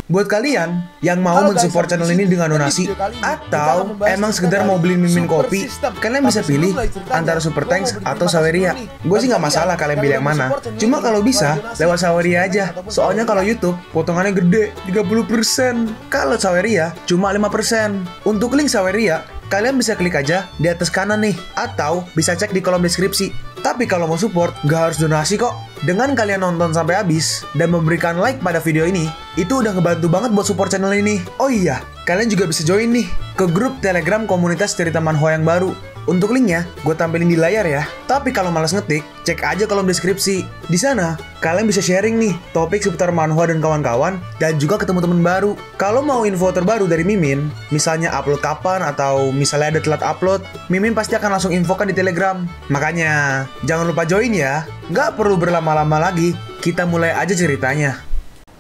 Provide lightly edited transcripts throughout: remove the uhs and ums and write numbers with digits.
Buat kalian yang mau mensupport channel ini dengan donasi atau emang sekedar mau beli mimin kopi, kalian bisa pilih antara Super Thanks atau Saweria. Gue sih nggak masalah kalian pilih yang mana. Cuma kalau bisa lewat Saweria aja. Soalnya kalau YouTube potongannya gede 30%. Kalau Saweria cuma 5%. Untuk link Saweria kalian bisa klik aja di atas kanan nih, atau bisa cek di kolom deskripsi. Tapi kalau mau support, nggak harus donasi kok. Dengan kalian nonton sampai habis dan memberikan like pada video ini, itu udah ngebantu banget buat support channel ini. Oh iya, kalian juga bisa join nih ke grup Telegram komunitas cerita manhwa yang baru. Untuk linknya, gue tampilin di layar ya. Tapi kalau malas ngetik, cek aja kolom deskripsi. Di sana, kalian bisa sharing nih topik seputar manhwa dan kawan-kawan, dan juga ketemu teman baru. Kalau mau info terbaru dari Mimin, misalnya upload kapan atau misalnya ada telat upload, Mimin pasti akan langsung infokan di Telegram. Makanya, jangan lupa join ya. Nggak perlu berlama-lama lagi, kita mulai aja ceritanya.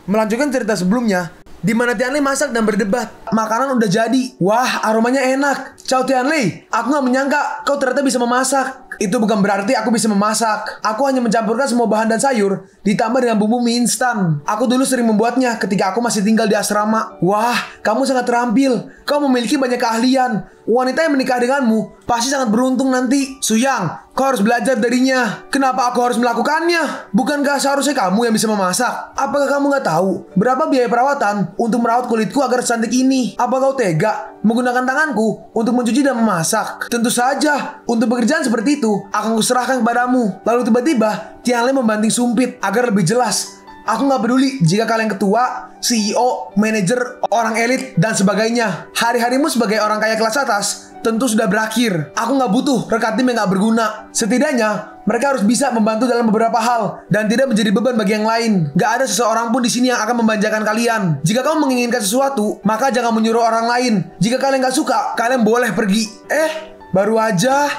Melanjutkan cerita sebelumnya, di mana Tianli masak dan berdebat. Makanan udah jadi. Wah, aromanya enak. Ciao Tianli, aku nggak menyangka kau ternyata bisa memasak. Itu bukan berarti aku bisa memasak. Aku hanya mencampurkan semua bahan dan sayur, ditambah dengan bumbu mie instan. Aku dulu sering membuatnya ketika aku masih tinggal di asrama. Wah, kamu sangat terampil. Kau memiliki banyak keahlian. Wanita yang menikah denganmu pasti sangat beruntung nanti. Suyang, kau harus belajar darinya. Kenapa aku harus melakukannya? Bukankah seharusnya kamu yang bisa memasak? Apakah kamu nggak tahu berapa biaya perawatan untuk merawat kulitku agar cantik ini? Apa kau tega menggunakan tanganku untuk mencuci dan memasak? Tentu saja, untuk pekerjaan seperti itu akan kuserahkan kepadamu. Lalu tiba-tiba Tianli membanting sumpit agar lebih jelas. Aku nggak peduli jika kalian ketua, CEO, manajer, orang elit, dan sebagainya. Hari-harimu sebagai orang kaya kelas atas tentu sudah berakhir. Aku nggak butuh rekan tim yang nggak berguna. Setidaknya mereka harus bisa membantu dalam beberapa hal dan tidak menjadi beban bagi yang lain. Gak ada seseorang pun di sini yang akan memanjakan kalian. Jika kamu menginginkan sesuatu, maka jangan menyuruh orang lain. Jika kalian nggak suka, kalian boleh pergi. Baru aja,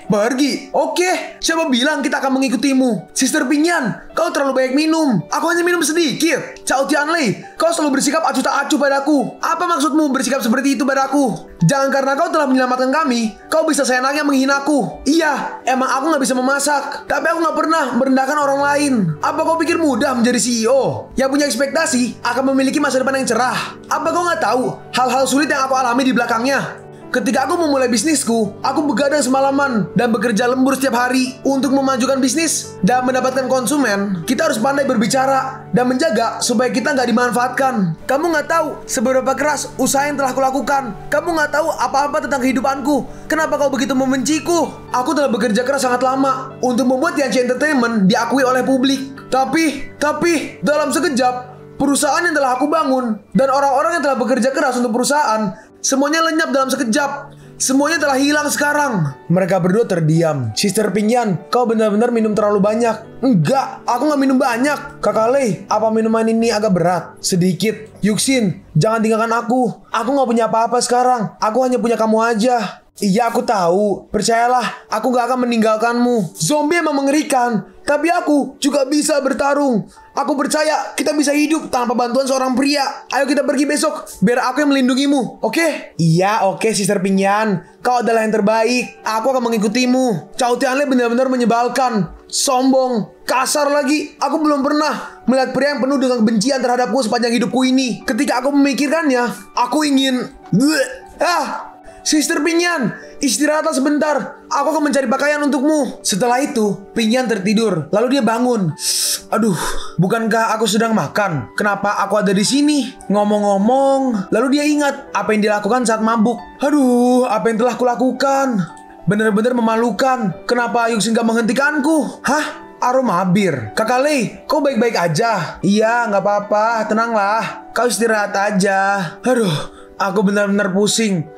pergi. Oke, siapa bilang kita akan mengikutimu? Sister Pinyan, kau terlalu banyak minum. Aku hanya minum sedikit. Ciao Tianli, kau selalu bersikap acuh tak acuh padaku. Apa maksudmu bersikap seperti itu padaku? Jangan karena kau telah menyelamatkan kami, kau bisa seenaknya menghinaku. Iya, emang aku nggak bisa memasak, tapi aku nggak pernah merendahkan orang lain. Apa kau pikir mudah menjadi CEO? Yang punya ekspektasi akan memiliki masa depan yang cerah. Apa kau nggak tahu hal-hal sulit yang aku alami di belakangnya? Ketika aku memulai bisnisku, aku begadang semalaman dan bekerja lembur setiap hari untuk memajukan bisnis dan mendapatkan konsumen. Kita harus pandai berbicara dan menjaga supaya kita nggak dimanfaatkan. Kamu nggak tahu seberapa keras usaha yang telah kulakukan. Kamu nggak tahu apa-apa tentang kehidupanku. Kenapa kau begitu membenciku? Aku telah bekerja keras sangat lama untuk membuat Yanchi Entertainment diakui oleh publik. Tapi dalam sekejap, perusahaan yang telah aku bangun dan orang-orang yang telah bekerja keras untuk perusahaan semuanya lenyap dalam sekejap. Semuanya telah hilang sekarang. Mereka berdua terdiam. Sister Pinyan, kau benar-benar minum terlalu banyak. Enggak, aku nggak minum banyak. Kakak Lei, apa minuman ini agak berat? Sedikit. Yuxin, jangan tinggalkan aku. Aku nggak punya apa-apa sekarang. Aku hanya punya kamu aja. Iya, aku tahu. Percayalah, aku gak akan meninggalkanmu. Zombie emang mengerikan, tapi aku juga bisa bertarung. Aku percaya kita bisa hidup tanpa bantuan seorang pria. Ayo kita pergi besok, biar aku yang melindungimu, oke? Iya, oke, Sister Pinyan. Kau adalah yang terbaik. Aku akan mengikutimu. Cao Tianli benar-benar menyebalkan. Sombong, kasar lagi. Aku belum pernah melihat pria yang penuh dengan kebencian terhadapku sepanjang hidupku ini. Ketika aku memikirkannya, aku ingin... Sister Pinyan, istirahatlah sebentar. Aku akan mencari pakaian untukmu. Setelah itu, Pinyan tertidur. Lalu dia bangun. Aduh, bukankah aku sedang makan? Kenapa aku ada di sini? Ngomong-ngomong, lalu dia ingat apa yang dilakukan saat mabuk. Aduh, apa yang telah kulakukan? Benar-benar memalukan. Kenapa Yuxin gak menghentikanku? Hah? Aroma bir. Kakak Lei, kau baik-baik aja? Iya, gak apa-apa, tenanglah. Kau istirahat aja. Aduh, aku benar-benar pusing.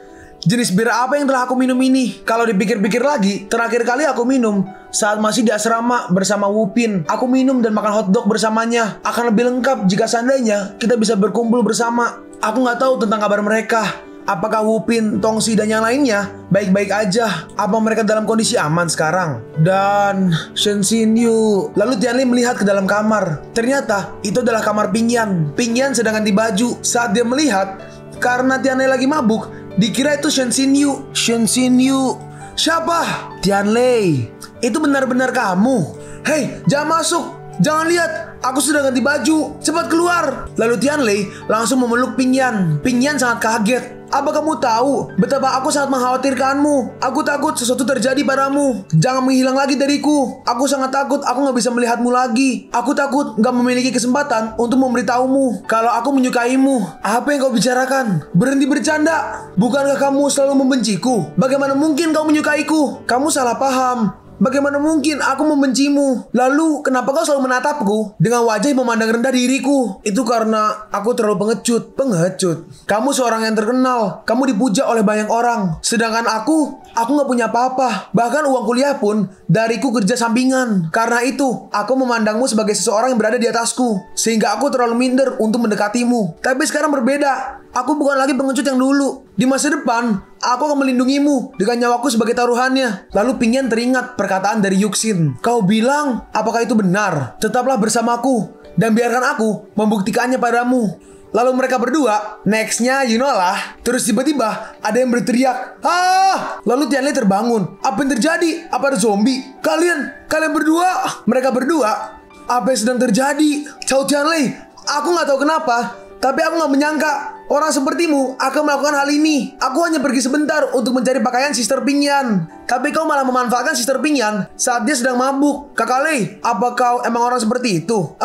Jenis bir apa yang telah aku minum ini? Kalau dipikir-pikir lagi, terakhir kali aku minum saat masih di asrama bersama Wupin. Aku minum dan makan hotdog bersamanya. Akan lebih lengkap jika seandainya kita bisa berkumpul bersama. Aku nggak tahu tentang kabar mereka. Apakah Wupin, Tongsi, dan yang lainnya baik-baik aja? Apa mereka dalam kondisi aman sekarang? Dan Shen Xinyu. Lalu Tianli melihat ke dalam kamar. Ternyata itu adalah kamar Pinyan. Pinyan sedang ganti baju. Saat dia melihat, karena Tianli lagi mabuk, dikira itu Shen Xinyu. Shen Xinyu. Siapa? Tianli. Itu benar-benar kamu. Hei, jangan masuk. Jangan lihat. Aku sudah ganti baju. Cepat keluar. Lalu Tianlei langsung memeluk Ping Yan. Ping Yan sangat kaget. Apa kamu tahu betapa aku sangat mengkhawatirkanmu? Aku takut sesuatu terjadi padamu. Jangan menghilang lagi dariku. Aku sangat takut aku nggak bisa melihatmu lagi. Aku takut nggak memiliki kesempatan untuk memberitahumu kalau aku menyukaimu. Apa yang kau bicarakan? Berhenti bercanda. Bukankah kamu selalu membenciku? Bagaimana mungkin kau menyukaiku? Kamu salah paham. Bagaimana mungkin aku membencimu? Lalu kenapa kau selalu menatapku dengan wajah yang memandang rendah diriku? Itu karena aku terlalu pengecut. Pengecut? Kamu seorang yang terkenal. Kamu dipuja oleh banyak orang. Sedangkan aku nggak punya apa-apa. Bahkan uang kuliah pun dariku kerja sampingan. Karena itu, aku memandangmu sebagai seseorang yang berada di atasku. Sehingga aku terlalu minder untuk mendekatimu. Tapi sekarang berbeda. Aku bukan lagi pengecut yang dulu. Di masa depan, aku akan melindungimu dengan nyawaku sebagai taruhannya. Lalu Ping Yan teringat perkataan dari Yuxin. Kau bilang, apakah itu benar? Tetaplah bersamaku dan biarkan aku membuktikannya padamu. Lalu mereka berdua, nextnya you know lah. Terus tiba-tiba ada yang berteriak, ah! Lalu Tianlei terbangun. Apa yang terjadi? Apa ada zombie? Kalian berdua? Mereka berdua, apa yang sedang terjadi? Cao Tianlei, aku nggak tahu kenapa, tapi aku nggak menyangka orang sepertimu akan melakukan hal ini. Aku hanya pergi sebentar untuk mencari pakaian Sister Ping Yan. Tapi kau malah memanfaatkan Sister Ping Yan saat dia sedang mabuk. Kakak Lei, apa kau emang orang seperti itu?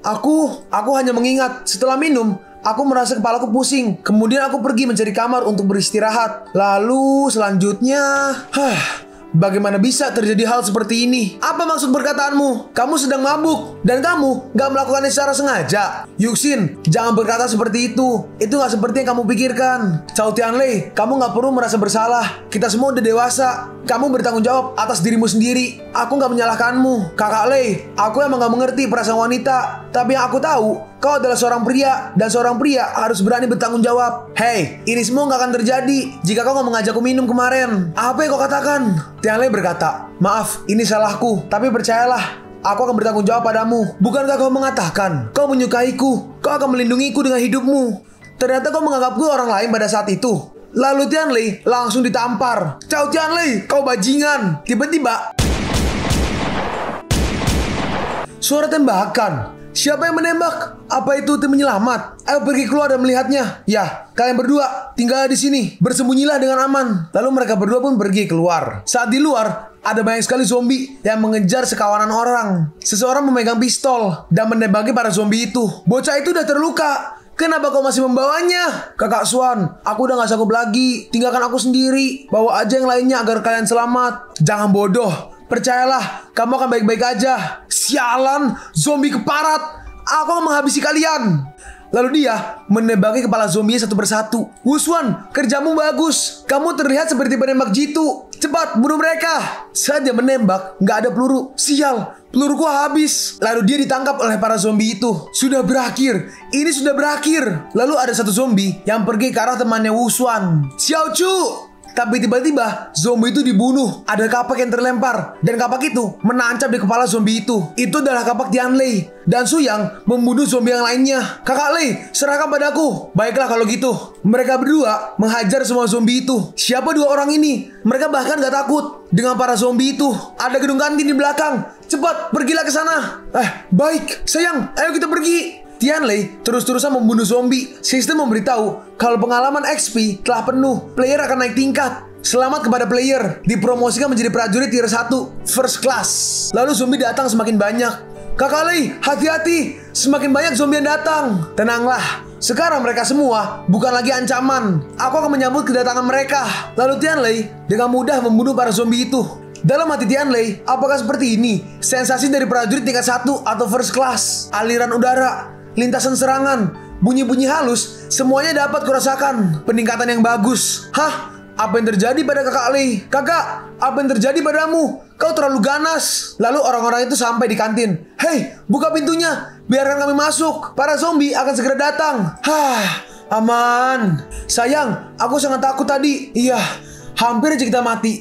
Aku hanya mengingat setelah minum, aku merasa kepalaku pusing. Kemudian aku pergi mencari kamar untuk beristirahat. Lalu selanjutnya, bagaimana bisa terjadi hal seperti ini? Apa maksud perkataanmu? Kamu sedang mabuk dan kamu gak melakukannya secara sengaja. Yuxin, jangan berkata seperti itu. Itu gak seperti yang kamu pikirkan. Cao Tianlei, kamu gak perlu merasa bersalah. Kita semua udah dewasa. Kamu bertanggung jawab atas dirimu sendiri. Aku gak menyalahkanmu. Kakak Lei, aku emang gak mengerti perasaan wanita. Tapi yang aku tahu, kau adalah seorang pria, dan seorang pria harus berani bertanggung jawab. Hey, ini semua gak akan terjadi jika kau gak mengajakku minum kemarin. Apa yang kau katakan? Tianlei berkata, maaf, ini salahku. Tapi percayalah, aku akan bertanggung jawab padamu. Bukankah kau mengatakan kau menyukaiku? Kau akan melindungiku dengan hidupmu. Ternyata kau menganggapku orang lain pada saat itu. Lalu Tianlei langsung ditampar. Cao Tianlei, kau bajingan. Tiba-tiba suara tembakan. Siapa yang menembak? Apa itu tim penyelamat? Ayo pergi keluar dan melihatnya. Ya, kalian berdua tinggal di sini. Bersembunyilah dengan aman. Lalu mereka berdua pun pergi keluar. Saat di luar, ada banyak sekali zombie yang mengejar sekawanan orang. Seseorang memegang pistol dan menembaki para zombie itu. Bocah itu udah terluka. Kenapa kau masih membawanya? Kakak Swan, aku udah gak sanggup lagi. Tinggalkan aku sendiri. Bawa aja yang lainnya agar kalian selamat. Jangan bodoh. Percayalah, kamu akan baik-baik aja. Sialan, zombie keparat. Aku akan menghabisi kalian. Lalu dia menembaki kepala zombie satu persatu. Wuswan, kerjamu bagus. Kamu terlihat seperti penembak jitu. Cepat, bunuh mereka. Saat dia menembak, gak ada peluru. Sial, peluruku habis. Lalu dia ditangkap oleh para zombie itu. Sudah berakhir. Ini sudah berakhir. Lalu ada satu zombie yang pergi ke arah temannya Wuswan. Xiao Chu. Tapi tiba-tiba zombie itu dibunuh. Ada kapak yang terlempar. Dan kapak itu menancap di kepala zombie itu. Itu adalah kapak Tianlei. Dan Su Yang membunuh zombie yang lainnya. Kakak Lei, serahkan padaku. Baiklah kalau gitu. Mereka berdua menghajar semua zombie itu. Siapa dua orang ini? Mereka bahkan gak takut dengan para zombie itu. Ada gedung kantin di belakang. Cepat, pergilah ke sana. Baik, sayang, ayo kita pergi. Tianlei terus-terusan membunuh zombie. Sistem memberitahu kalau pengalaman XP telah penuh. Player akan naik tingkat. Selamat kepada player. Dipromosikan menjadi prajurit tier 1 first class. Lalu zombie datang semakin banyak. Kakak Lei, hati-hati. Semakin banyak zombie yang datang. Tenanglah. Sekarang mereka semua bukan lagi ancaman. Aku akan menyambut kedatangan mereka. Lalu Tianlei dengan mudah membunuh para zombie itu. Dalam hati Tianlei, apakah seperti ini sensasi dari prajurit tingkat 1 atau first class? Aliran udara, lintasan serangan, bunyi-bunyi halus, semuanya dapat kurasakan. Peningkatan yang bagus. Hah? Apa yang terjadi pada Kakak Lei? Kakak, apa yang terjadi padamu? Kau terlalu ganas. Lalu orang-orang itu sampai di kantin. Hei, buka pintunya. Biarkan kami masuk. Para zombie akan segera datang. Aman. Sayang, aku sangat takut tadi. Iya, hampir aja kita mati.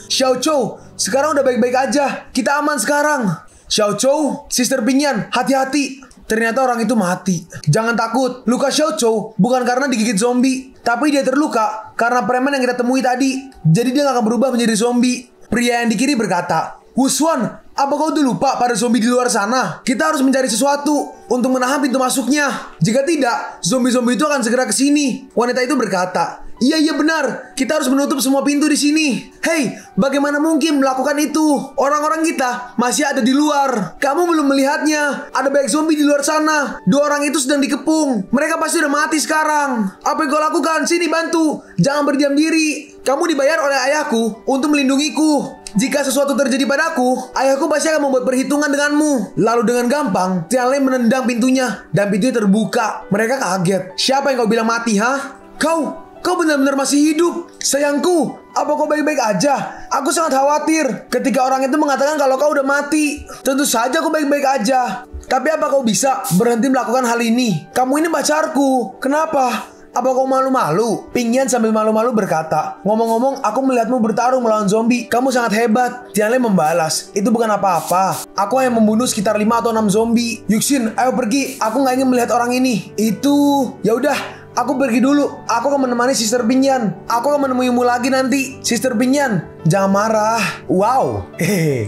Xiao Chou, sekarang udah baik-baik aja. Kita aman sekarang. Xiao Chou, Sister Ping Yan, hati-hati. Ternyata orang itu mati. Jangan takut, luka Xiao Chou bukan karena digigit zombie, tapi dia terluka karena preman yang kita temui tadi. Jadi dia gak akan berubah menjadi zombie. Pria yang di kiri berkata, Wuswan, Apa kau udah lupa pada zombie di luar sana? Kita harus mencari sesuatu untuk menahan pintu masuknya. Jika tidak, zombie-zombie itu akan segera ke sini. Wanita itu berkata, iya benar. Kita harus menutup semua pintu di sini. Hei, bagaimana mungkin melakukan itu? Orang-orang kita masih ada di luar. Kamu belum melihatnya. Ada banyak zombie di luar sana. 2 orang itu sedang dikepung. Mereka pasti udah mati sekarang. Apa yang kau lakukan? Sini bantu. Jangan berdiam diri. Kamu dibayar oleh ayahku untuk melindungiku. Jika sesuatu terjadi padaku, ayahku pasti akan membuat perhitungan denganmu. Lalu dengan gampang, Tianlei menendang pintunya dan pintunya terbuka. Mereka kaget. Siapa yang kau bilang mati, ha? Kau benar-benar masih hidup. Sayangku, apa kau baik-baik aja? Aku sangat khawatir ketika orang itu mengatakan kalau kau udah mati. Tentu saja aku baik-baik aja. Tapi apa kau bisa berhenti melakukan hal ini? Kamu ini pacarku. Kenapa? Apa kau malu-malu? Pingyan sambil malu-malu berkata, ngomong-ngomong aku melihatmu bertarung melawan zombie. Kamu sangat hebat. Tianlei membalas, itu bukan apa-apa. Aku hanya membunuh sekitar 5 atau 6 zombie. Yuxin, ayo pergi. Aku nggak ingin melihat orang ini. Itu, ya udah. Aku pergi dulu. Aku akan menemani Sister Pingyan. Aku akan menemuimu lagi nanti. Sister Pingyan, jangan marah. Wow.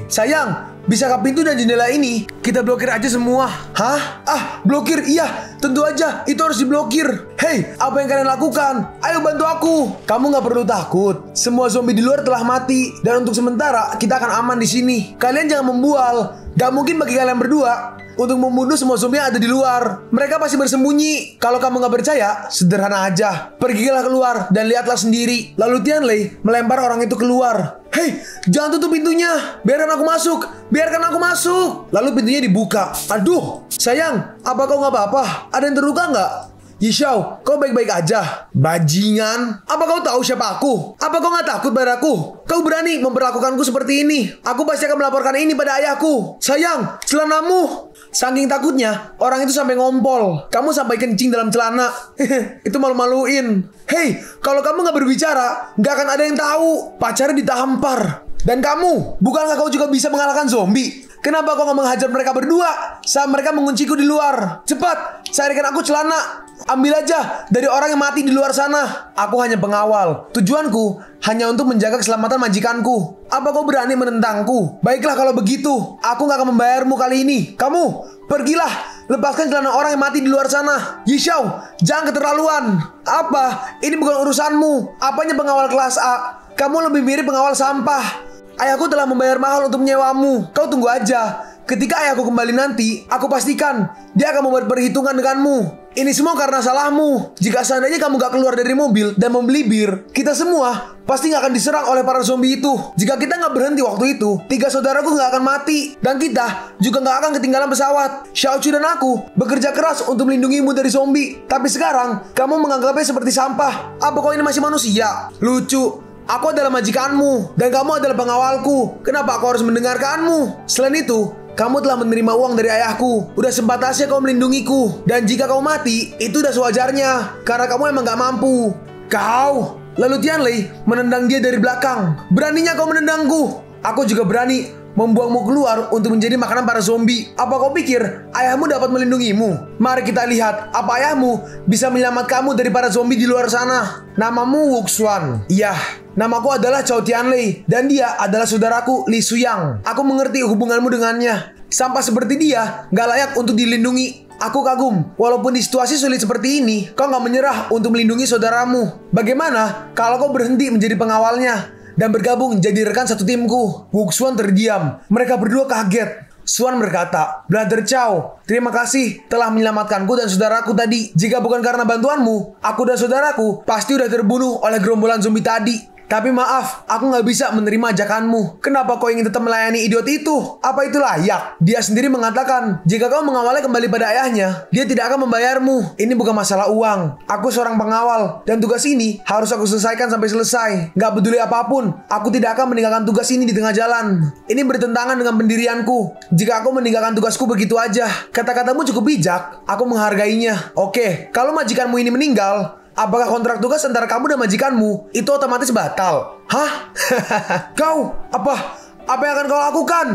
Sayang, bisakah pintu dan jendela ini kita blokir aja semua? Hah? Blokir? Iya, tentu aja. Itu harus diblokir. Hei, apa yang kalian lakukan? Ayo bantu aku. Kamu nggak perlu takut. Semua zombie di luar telah mati. Dan untuk sementara, kita akan aman di sini. Kalian jangan membual. Gak mungkin bagi kalian berdua untuk membunuh semua zombie yang ada di luar. Mereka pasti bersembunyi. Kalau kamu nggak percaya, sederhana aja. Pergilah keluar dan lihatlah sendiri. Lalu Tianlei melempar orang itu keluar. Hei, jangan tutup pintunya. Biarkan aku masuk. Biarkan aku masuk. Lalu pintunya dibuka. Aduh, sayang, apa kau nggak apa-apa? Ada yang terluka nggak? Yixiao, kau baik-baik aja. Bajingan, apa kau tahu siapa aku? Apa kau nggak takut padaku? Kau berani memperlakukanku seperti ini? Aku pasti akan melaporkan ini pada ayahku. Sayang, celanamu. Saking takutnya, orang itu sampai ngompol. Kamu sampai kencing dalam celana. Itu malu-maluin. Hei, kalau kamu nggak berbicara, nggak akan ada yang tahu. Pacarnya ditampar. Dan kamu, bukankah kau juga bisa mengalahkan zombie? Kenapa kau nggak menghajar mereka berdua saat mereka mengunciku di luar? Cepat, carikan aku celana. Ambil aja dari orang yang mati di luar sana. Aku hanya pengawal. Tujuanku hanya untuk menjaga keselamatan majikanku. Apa kau berani menentangku? Baiklah kalau begitu, aku nggak akan membayarmu kali ini. Kamu, pergilah. Lepaskan celana orang yang mati di luar sana. Yixiao, jangan keterlaluan. Apa? Ini bukan urusanmu. Apanya pengawal kelas A? Kamu lebih mirip pengawal sampah. Ayahku telah membayar mahal untuk menyewamu. Kau tunggu aja. Ketika ayahku kembali nanti, aku pastikan dia akan membuat perhitungan denganmu. Ini semua karena salahmu. Jika seandainya kamu gak keluar dari mobil dan membeli bir, kita semua pasti gak akan diserang oleh para zombie itu. Jika kita gak berhenti waktu itu, 3 saudaraku gak akan mati. Dan kita juga gak akan ketinggalan pesawat. Xiaochu dan aku bekerja keras untuk melindungimu dari zombie. Tapi sekarang, kamu menganggapnya seperti sampah. Apa kau ini masih manusia? Lucu. Aku adalah majikanmu, dan kamu adalah pengawalku. Kenapa aku harus mendengarkanmu? Selain itu, kamu telah menerima uang dari ayahku. Udah sempatasnya kau melindungiku. Dan jika kau mati, itu udah sewajarnya. Karena kamu emang gak mampu. Kau! Lalu Tianlei menendang dia dari belakang. Beraninya kau menendangku. Aku juga berani membuangmu keluar untuk menjadi makanan para zombie. Apa kau pikir ayahmu dapat melindungimu? Mari kita lihat apa ayahmu bisa menyelamatkan kamu dari para zombie di luar sana. Namamu Wuxuan. Iya, namaku adalah Cao Tianlei dan dia adalah saudaraku Li Suyang. Aku mengerti hubunganmu dengannya. Sampah seperti dia gak layak untuk dilindungi. Aku kagum, walaupun di situasi sulit seperti ini, kau gak menyerah untuk melindungi saudaramu. Bagaimana kalau kau berhenti menjadi pengawalnya dan bergabung jadi rekan satu timku? Wuxuan terdiam. Mereka berdua kaget. Xuan berkata, Brother Cao, terima kasih telah menyelamatkanku dan saudaraku tadi. Jika bukan karena bantuanmu, aku dan saudaraku pasti udah terbunuh oleh gerombolan zombie tadi. Tapi maaf, aku gak bisa menerima ajakanmu. Kenapa kau ingin tetap melayani idiot itu? Apa itu layak? Dia sendiri mengatakan, jika kau mengawalnya kembali pada ayahnya, dia tidak akan membayarmu. Ini bukan masalah uang. Aku seorang pengawal, dan tugas ini harus aku selesaikan sampai selesai. Gak peduli apapun, aku tidak akan meninggalkan tugas ini di tengah jalan. Ini bertentangan dengan pendirianku. Jika aku meninggalkan tugasku begitu aja. Kata-katamu cukup bijak, aku menghargainya. Oke, kalau majikanmu ini meninggal, apakah kontrak tugas antara kamu dan majikanmu itu otomatis batal? Hah? Kau, apa yang akan kau lakukan?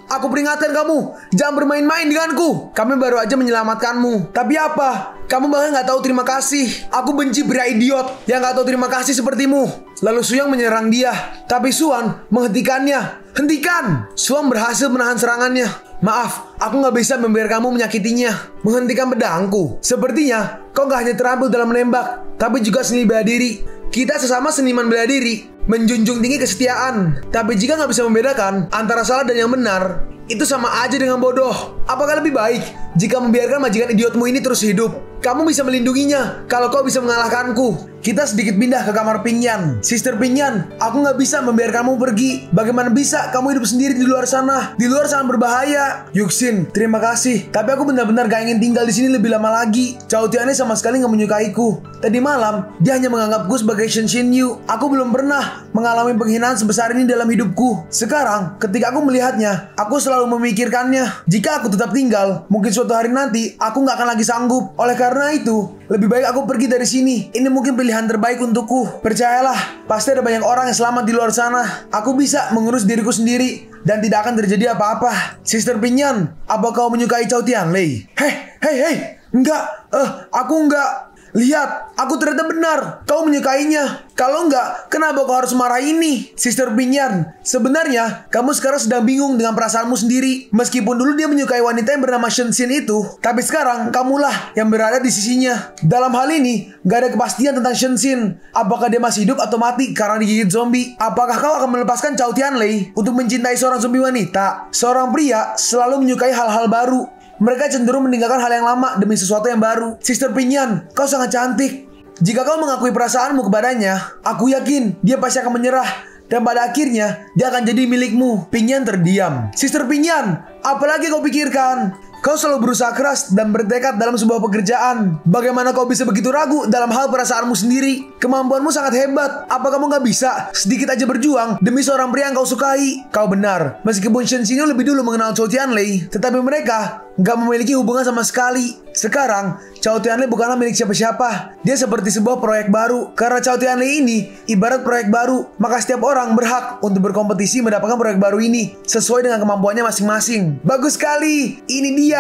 Aku peringatkan kamu, jangan bermain-main denganku. Kami baru aja menyelamatkanmu. Tapi apa? Kamu bahkan nggak tahu terima kasih. Aku benci pria idiot yang nggak tahu terima kasih sepertimu. Lalu Suyang menyerang dia, tapi Suan menghentikannya. Hentikan! Suan berhasil menahan serangannya. Maaf, aku nggak bisa membiarkan kamu menyakitinya. Menghentikan pedangku. Sepertinya kau nggak hanya terampil dalam menembak, tapi juga seni bela diri. Kita sesama seniman bela diri, menjunjung tinggi kesetiaan. Tapi jika nggak bisa membedakan antara salah dan yang benar, itu sama aja dengan bodoh. Apakah lebih baik jika membiarkan majikan idiotmu ini terus hidup? Kamu bisa melindunginya kalau kau bisa mengalahkanku. Kita sedikit pindah ke kamar Pingyan. Sister Pingyan, aku nggak bisa membiarkanmu pergi. Bagaimana bisa kamu hidup sendiri di luar sana? Di luar sangat berbahaya. Yuxin, terima kasih. Tapi aku benar-benar gak ingin tinggal di sini lebih lama lagi. Cao Tianlei sama sekali nggak menyukaiku. Tadi malam, dia hanya menganggapku sebagai Shen Xinyu. Aku belum pernah mengalami penghinaan sebesar ini dalam hidupku. Sekarang, ketika aku melihatnya, aku selalu memikirkannya. Jika aku tetap tinggal, mungkin suatu hari nanti aku nggak akan lagi sanggup. Oleh karena itu, lebih baik aku pergi dari sini. Ini mungkin pilihan terbaik untukku. Percayalah, pasti ada banyak orang yang selamat di luar sana. Aku bisa mengurus diriku sendiri dan tidak akan terjadi apa-apa. Sister Pingyan, apa kau menyukai Cao Tianlei? Hei, enggak. Aku enggak. Lihat, aku ternyata benar. Kau menyukainya. Kalau enggak, kenapa kau harus marah ini? Sister Pingyan, sebenarnya kamu sekarang sedang bingung dengan perasaanmu sendiri. Meskipun dulu dia menyukai wanita yang bernama Shen Xin itu, tapi sekarang kamulah yang berada di sisinya. Dalam hal ini, gak ada kepastian tentang Shen Xin. Apakah dia masih hidup atau mati karena digigit zombie? Apakah kau akan melepaskan Cao Tianlei untuk mencintai seorang zombie wanita? Seorang pria selalu menyukai hal-hal baru. Mereka cenderung meninggalkan hal yang lama demi sesuatu yang baru. Sister Pingyan, kau sangat cantik. Jika kau mengakui perasaanmu kepadanya, aku yakin dia pasti akan menyerah. Dan pada akhirnya, dia akan jadi milikmu. Pingyan terdiam. Sister Pingyan, apalagi kau pikirkan? Kau selalu berusaha keras dan bertekad dalam sebuah pekerjaan. Bagaimana kau bisa begitu ragu dalam hal perasaanmu sendiri? Kemampuanmu sangat hebat. Apa kamu gak bisa sedikit aja berjuang demi seorang pria yang kau sukai? Kau benar. Meskipun Shen Xinyu lebih dulu mengenal Cao Tianlei, tetapi mereka gak memiliki hubungan sama sekali. Sekarang, Cao Tianlei bukanlah milik siapa-siapa. Dia seperti sebuah proyek baru. Karena Cao Tianlei ini ibarat proyek baru, maka setiap orang berhak untuk berkompetisi mendapatkan proyek baru ini sesuai dengan kemampuannya masing-masing. Bagus sekali. Ini dia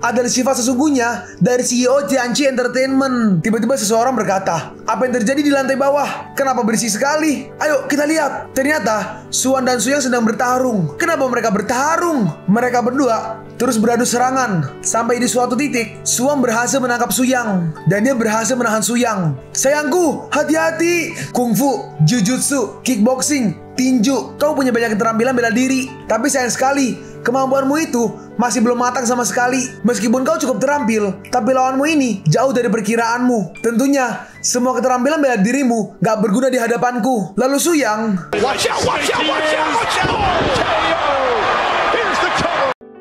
adalah sifat sesungguhnya dari CEO Tianchi Entertainment. Tiba-tiba seseorang berkata, apa yang terjadi di lantai bawah? Kenapa berisik sekali? Ayo kita lihat. Ternyata Suan dan Suyang sedang bertarung. Kenapa mereka bertarung? Mereka berdua terus beradu serangan. Sampai di suatu titik, Suan berhasil menangkap Suyang dan dia berhasil menahan Suyang. Sayangku, hati-hati. Kungfu, jujutsu, kickboxing, tinju, kau punya banyak keterampilan bela diri. Tapi sayang sekali, kemampuanmu itu masih belum matang sama sekali. Meskipun kau cukup terampil, tapi lawanmu ini jauh dari perkiraanmu. Tentunya, semua keterampilan bela dirimu gak berguna di hadapanku. Lalu Suyang, watch out.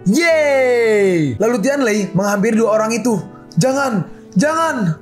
Yeay! Lalu Tianlei menghampiri dua orang itu. Jangan.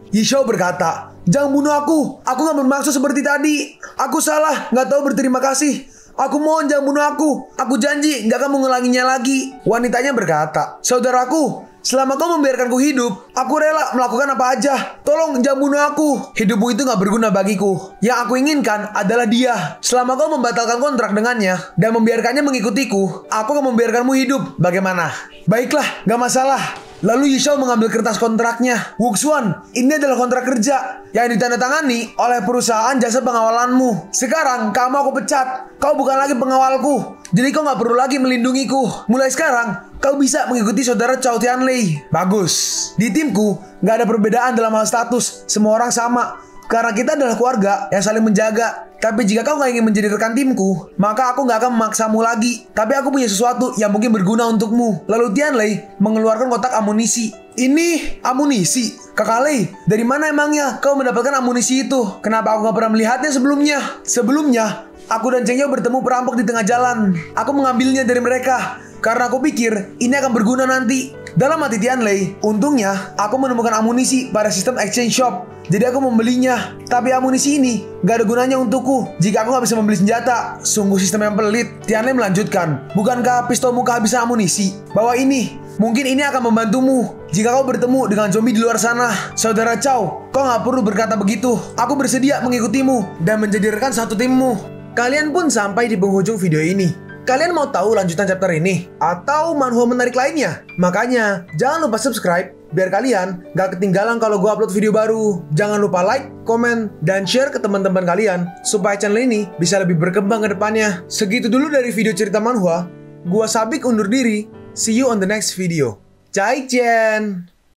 Yishao berkata, jangan bunuh aku gak bermaksud seperti tadi. Aku salah, gak tahu berterima kasih. Aku mohon jangan bunuh aku. Aku janji gak akan mengulanginya lagi. Wanitanya berkata, saudaraku, selama kau membiarkanku hidup, aku rela melakukan apa aja. Tolong jangan bunuh aku. Hidupmu itu gak berguna bagiku. Yang aku inginkan adalah dia. Selama kau membatalkan kontrak dengannya dan membiarkannya mengikutiku, aku akan membiarkanmu hidup. Bagaimana? Baiklah, gak masalah. Lalu Yishao mengambil kertas kontraknya. Wuxuan, ini adalah kontrak kerja yang ditandatangani oleh perusahaan jasa pengawalanmu. Sekarang kamu aku pecat. Kau bukan lagi pengawalku. Jadi kau gak perlu lagi melindungiku. Mulai sekarang, kau bisa mengikuti saudara Cao Tianlei. Bagus. Di timku, gak ada perbedaan dalam hal status. Semua orang sama. Karena kita adalah keluarga yang saling menjaga. Tapi jika kau gak ingin menjadi rekan timku, maka aku gak akan memaksamu lagi. Tapi aku punya sesuatu yang mungkin berguna untukmu. Lalu Tianlei mengeluarkan kotak amunisi. Ini amunisi? Kakak Lei, dari mana emangnya kau mendapatkan amunisi itu? Kenapa aku gak pernah melihatnya sebelumnya? Sebelumnya, aku dan Cheng Yao bertemu perampok di tengah jalan. Aku mengambilnya dari mereka karena aku pikir ini akan berguna nanti. Dalam hati Tianlei, untungnya aku menemukan amunisi pada sistem exchange shop. Jadi aku membelinya. Tapi amunisi ini gak ada gunanya untukku jika aku gak bisa membeli senjata. Sungguh sistem yang pelit. Tianlei melanjutkan, bukankah pistolmu kehabisan amunisi? Bawa ini. Mungkin ini akan membantumu jika kau bertemu dengan zombie di luar sana. Saudara Cao, kau gak perlu berkata begitu. Aku bersedia mengikutimu dan menjadi rekan satu timmu. Kalian pun sampai di penghujung video ini. Kalian mau tahu lanjutan chapter ini? Atau manhwa menarik lainnya? Makanya, jangan lupa subscribe biar kalian gak ketinggalan kalau gue upload video baru. Jangan lupa like, komen, dan share ke teman-teman kalian supaya channel ini bisa lebih berkembang ke depannya. Segitu dulu dari video cerita manhwa. Gua Sabik undur diri. See you on the next video. Jaijen!